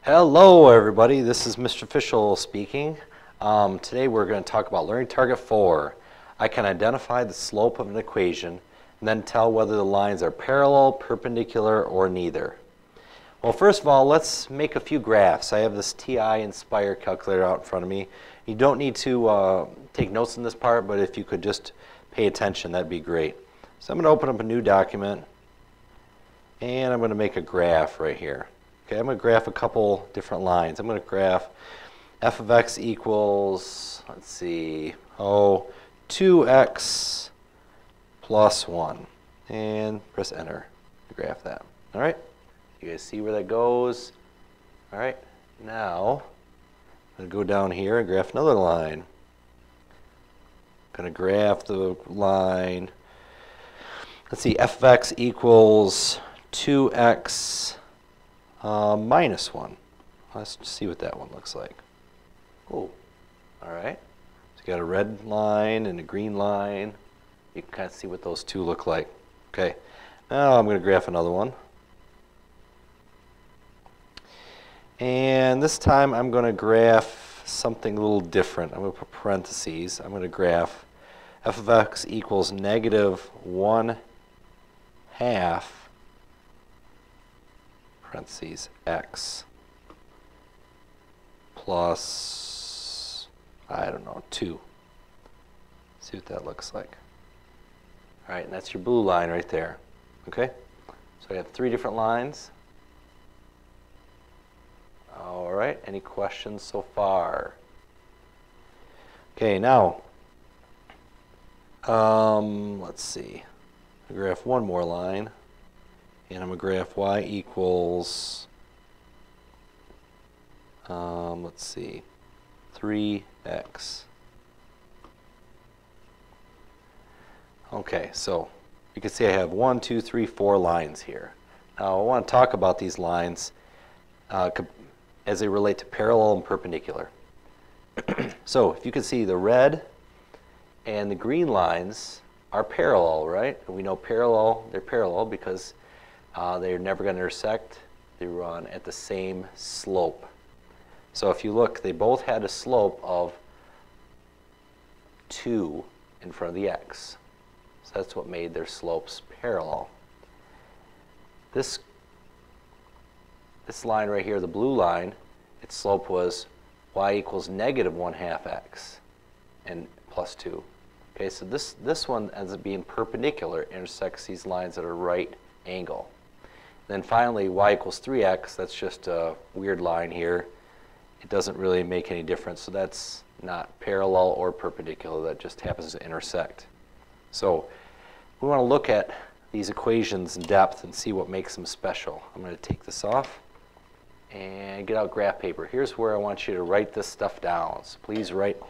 Hello everybody, this is Mr. Fischel speaking. Today we're going to talk about Learning Target 4. I can identify the slope of an equation and then tell whether the lines are parallel, perpendicular, or neither. Well, first of all, let's make a few graphs. I have this TI Inspire calculator out in front of me. You don't need to take notes in this part, but if you could just pay attention, that'd be great. So I'm going to open up a new document and I'm going to make a graph right here. Okay, I'm going to graph a couple different lines. I'm going to graph f of x equals, let's see, 2x plus 1. And press enter to graph that. All right, you guys see where that goes? All right, now I'm going to go down here and graph another line. I'm going to graph the line, let's see, f of x equals 2x minus 1. Let's see what that one looks like. Oh, all right. So you got a red line and a green line. You can kind of see what those two look like. Okay, now I'm going to graph another one. And this time I'm going to graph something a little different. I'm going to put parentheses. I'm going to graph f of x equals negative 1/2 parentheses x plus, I don't know, 2. See what that looks like. All right, and that's your blue line right there. Okay, so I have 3 different lines. All right, any questions so far? Okay, now, let's see. I'll graph one more line. And I'm going to graph y equals, let's see, 3x. Okay, so you can see I have 1, 2, 3, 4 lines here. Now I want to talk about these lines as they relate to parallel and perpendicular. So if you can see, the red and the green lines are parallel, right? And we know parallel, they're parallel because they're never going to intersect. They run at the same slope. So if you look, they both had a slope of 2 in front of the x. So that's what made their slopes parallel. This line right here, the blue line, its slope was y equals negative 1/2 x and plus 2. Okay, so this one ends up being perpendicular, intersects these lines at a right angle. Then finally, y equals 3x, that's just a weird line here. It doesn't really make any difference, so that's not parallel or perpendicular, that just happens to intersect. So we want to look at these equations in depth and see what makes them special. I'm going to take this off and get out graph paper. Here's where I want you to write this stuff down. So please write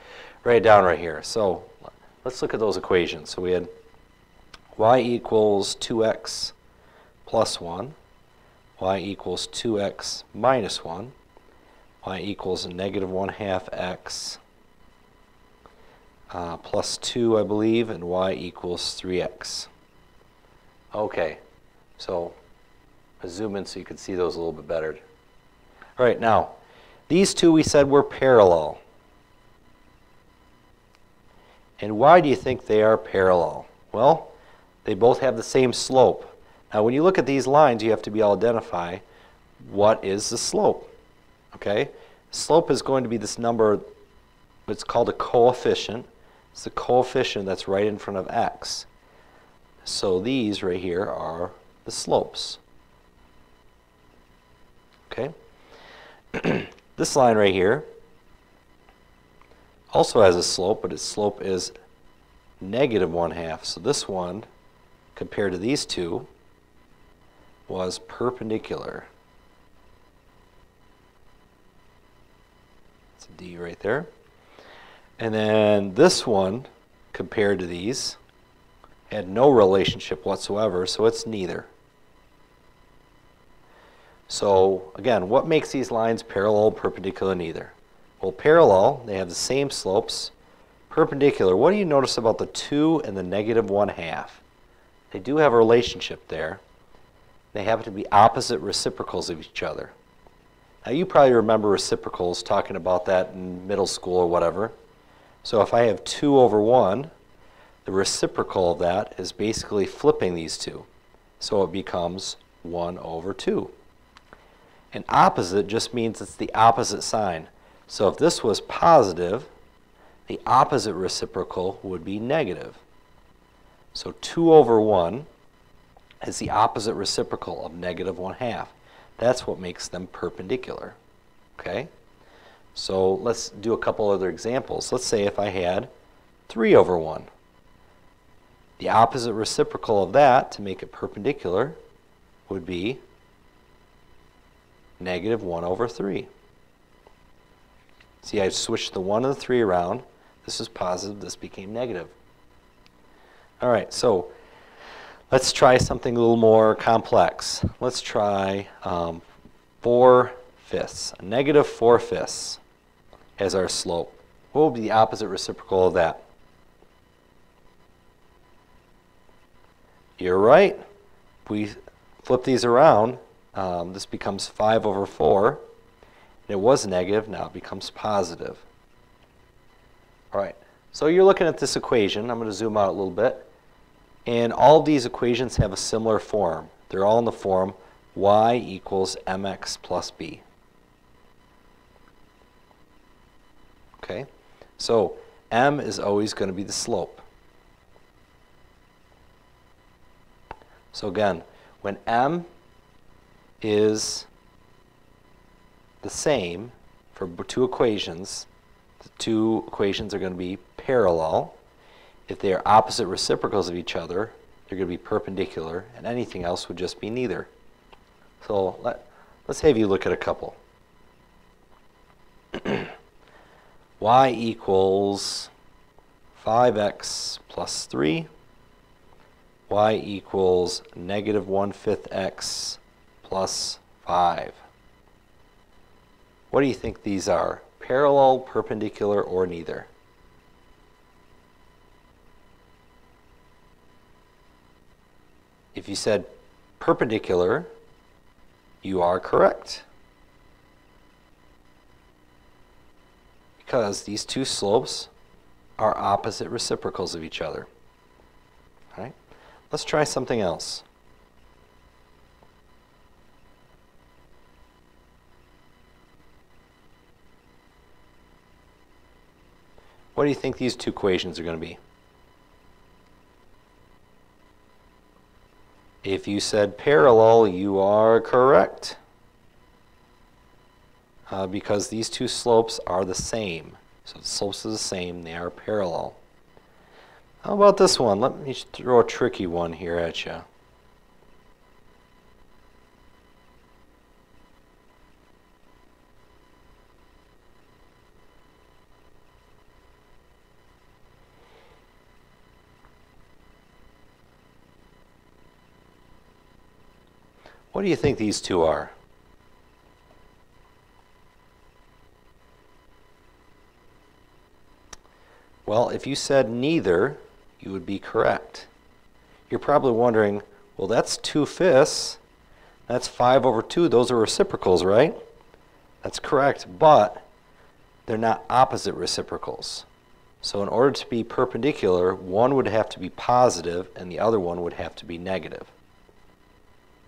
it down right here. So let's look at those equations. So we had y equals 2x plus 1. Y equals 2x minus 1, y equals negative 1/2 x plus 2, I believe, and y equals 3x. Okay, so I zoom in so you can see those a little bit better. All right, now, these two we said were parallel. And why do you think they are parallel? Well, they both have the same slope. Now, when you look at these lines, you have to be able to identify what is the slope. Okay? Slope is going to be this number, it's called a coefficient. It's the coefficient that's right in front of x. So these right here are the slopes. Okay? This line right here also has a slope, but its slope is negative 1/2. So this one, compared to these two, was perpendicular. That's a D right there. And then this one, compared to these, had no relationship whatsoever, so it's neither. So again, what makes these lines parallel, perpendicular, neither? Well, parallel, they have the same slopes. Perpendicular, what do you notice about the 2 and the negative 1/2? They do have a relationship there. They happen to be opposite reciprocals of each other. Now you probably remember reciprocals, talking about that in middle school or whatever. So if I have 2 over 1, the reciprocal of that is basically flipping these two. So it becomes 1 over 2. And opposite just means it's the opposite sign. So if this was positive, the opposite reciprocal would be negative. So 2 over 1 is the opposite reciprocal of negative 1/2. That's what makes them perpendicular. Okay? So let's do a couple other examples. Let's say if I had 3 over 1. The opposite reciprocal of that, to make it perpendicular, would be negative 1 over 3. See, I've switched the 1 and the 3 around. This is positive, this became negative. All right, so let's try something a little more complex. Let's try 4/5, a negative 4/5 as our slope. What would be the opposite reciprocal of that? You're right. If we flip these around, this becomes 5 over 4. It was negative, now it becomes positive. All right, so you're looking at this equation. I'm going to zoom out a little bit. And all of these equations have a similar form. They're all in the form y equals mx plus b. Okay, so m is always going to be the slope. So again, when m is the same for two equations, the two equations are going to be parallel. If they are opposite reciprocals of each other, they're going to be perpendicular, and anything else would just be neither. So let's have you look at a couple. Y equals 5x plus 3. Y equals negative 1/5 x plus 5. What do you think these are? Parallel, perpendicular, or neither? If you said perpendicular, you are correct. Because these two slopes are opposite reciprocals of each other. All right? Let's try something else. What do you think these two equations are going to be? If you said parallel, you are correct. Because these two slopes are the same. So the slopes are the same, they are parallel. How about this one? Let me throw a tricky one here at you. What do you think these two are? Well, if you said neither, you would be correct. You're probably wondering, well, that's 2/5. That's 5 over 2. Those are reciprocals, right? That's correct, but they're not opposite reciprocals. So in order to be perpendicular, one would have to be positive and the other one would have to be negative.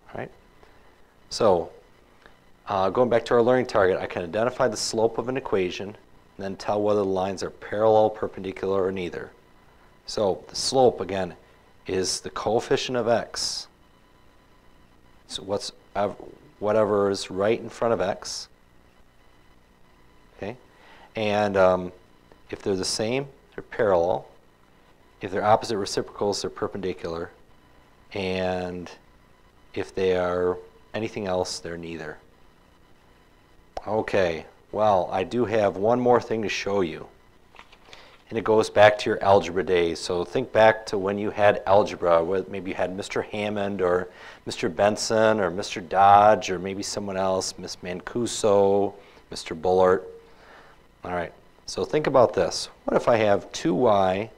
All right? So going back to our learning target, I can identify the slope of an equation and then tell whether the lines are parallel, perpendicular, or neither. So the slope, again, is the coefficient of x. So whatever is right in front of x. Okay? And if they're the same, they're parallel. If they're opposite reciprocals, they're perpendicular. And if they are anything else, they're neither. Okay, well, I do have one more thing to show you. And it goes back to your algebra days. So think back to when you had algebra. Maybe you had Mr. Hammond or Mr. Benson or Mr. Dodge or maybe someone else, Miss Mancuso, Mr. Bullard. All right, so think about this. What if I have 2y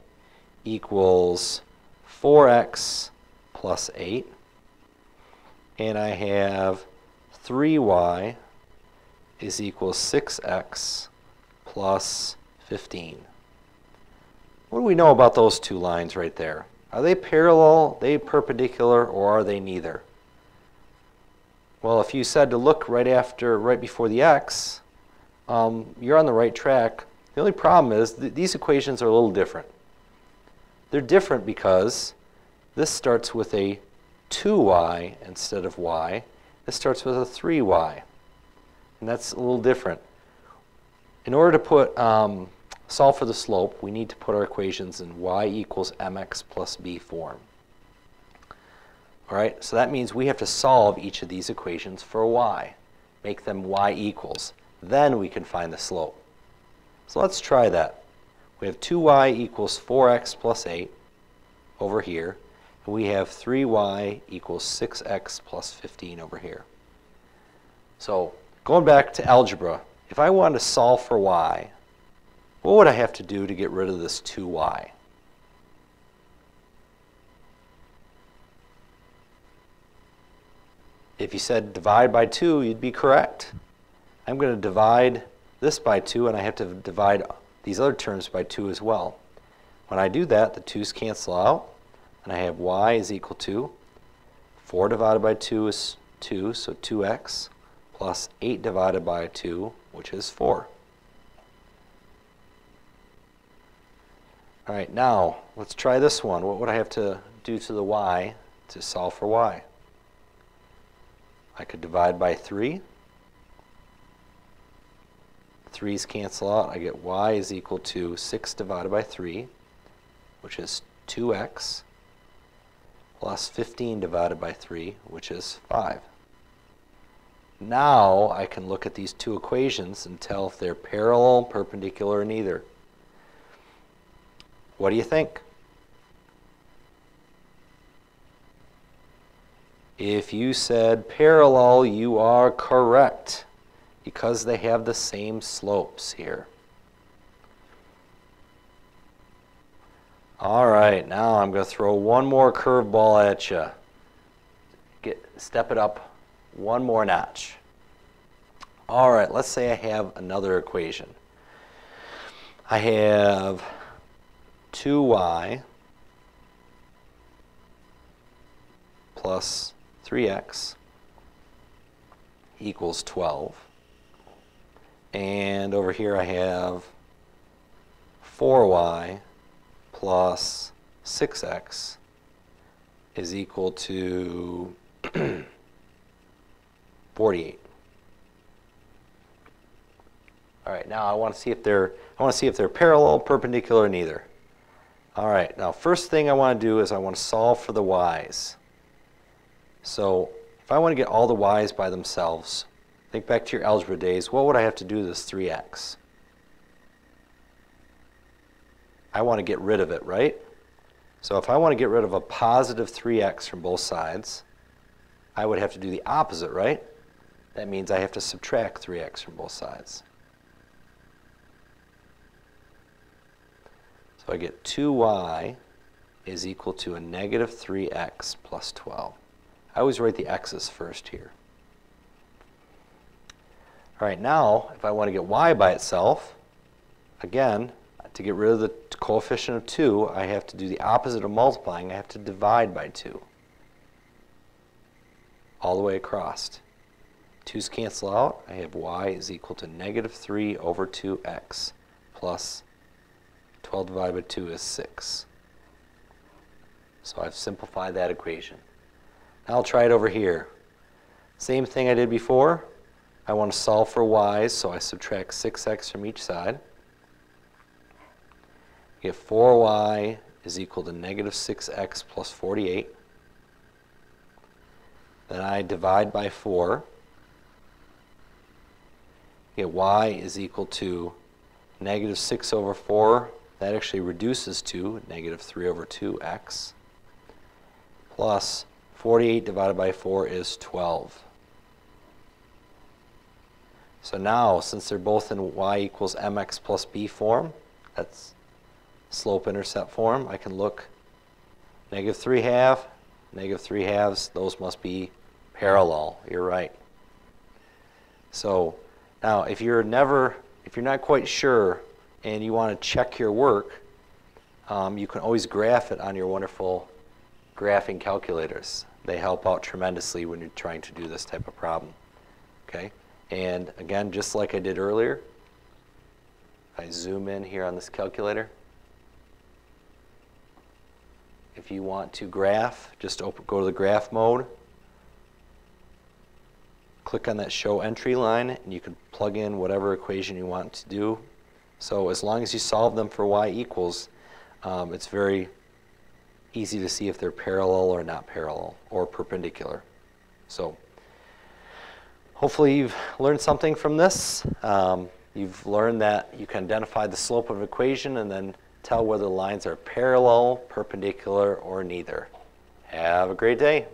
equals 4x plus 8, and I have 3y is equal to 6x plus 15. What do we know about those two lines right there? Are they parallel, are they perpendicular, or are they neither? Well, if you said to look right before the x, you're on the right track. The only problem is these equations are a little different. They're different because this starts with a 2y instead of y. This starts with a 3y. And that's a little different. In order to solve for the slope, we need to put our equations in y equals mx plus b form. All right, so that means we have to solve each of these equations for y, make them y equals. Then we can find the slope. So let's try that. We have 2y equals 4x plus 8 over here, and we have 3y equals 6x plus 15 over here. So going back to algebra, if I wanted to solve for y, what would I have to do to get rid of this 2y? If you said divide by 2, you'd be correct. I'm going to divide this by 2, and I have to divide these other terms by 2 as well. When I do that, the 2's cancel out, and I have y is equal to 4 divided by 2 is 2, so 2x, plus 8 divided by 2, which is 4. All right, now let's try this one. What would I have to do to the y to solve for y? I could divide by 3. 3's cancel out. I get y is equal to 6 divided by 3, which is 2x, plus 15 divided by 3, which is 5. Now I can look at these two equations and tell if they're parallel, perpendicular, or neither. What do you think? If you said parallel, you are correct, because they have the same slopes here. All right, now I'm going to throw one more curveball at you. Step it up one more notch. All right, let's say I have another equation. I have 2y plus 3x equals 12. And over here I have 4y plus 6x is equal to 48. All right, now I want to see if they're parallel, perpendicular, or neither. All right, now first thing I want to do is I want to solve for the y's. So if I want to get all the y's by themselves, think back to your algebra days, what would I have to do to this 3x? I want to get rid of it, right? So if I want to get rid of a positive 3x from both sides, I would have to do the opposite, right? That means I have to subtract 3x from both sides. So I get 2y is equal to a negative 3x plus 12. I always write the x's first here. All right, now if I want to get y by itself, again, to get rid of the coefficient of 2, I have to do the opposite of multiplying. I have to divide by 2 all the way across. 2's cancel out. I have y is equal to negative 3 over 2x plus 12 divided by 2 is 6. So I've simplified that equation. Now I'll try it over here. Same thing I did before. I want to solve for y's, so I subtract 6x from each side. Get 4y is equal to negative 6x plus 48. Then I divide by 4. Get y is equal to negative 6 over 4. That actually reduces to negative 3 over 2x. Plus 48 divided by 4 is 12. So now, since they're both in y equals mx plus b form, that's slope-intercept form, I can look negative 3 halves, negative 3 halves, those must be parallel. You're right. So Now, if you're not quite sure and you want to check your work, you can always graph it on your wonderful graphing calculators. They help out tremendously when you're trying to do this type of problem. Okay? And again, just like I did earlier, I zoom in here on this calculator. If you want to graph, just go to the graph mode. Click on that show entry line, and you can plug in whatever equation you want to do. So as long as you solve them for y equals, it's very easy to see if they're parallel or not parallel, or perpendicular. So hopefully you've learned something from this. You've learned that you can identify the slope of an equation and then tell whether the lines are parallel, perpendicular, or neither. Have a great day.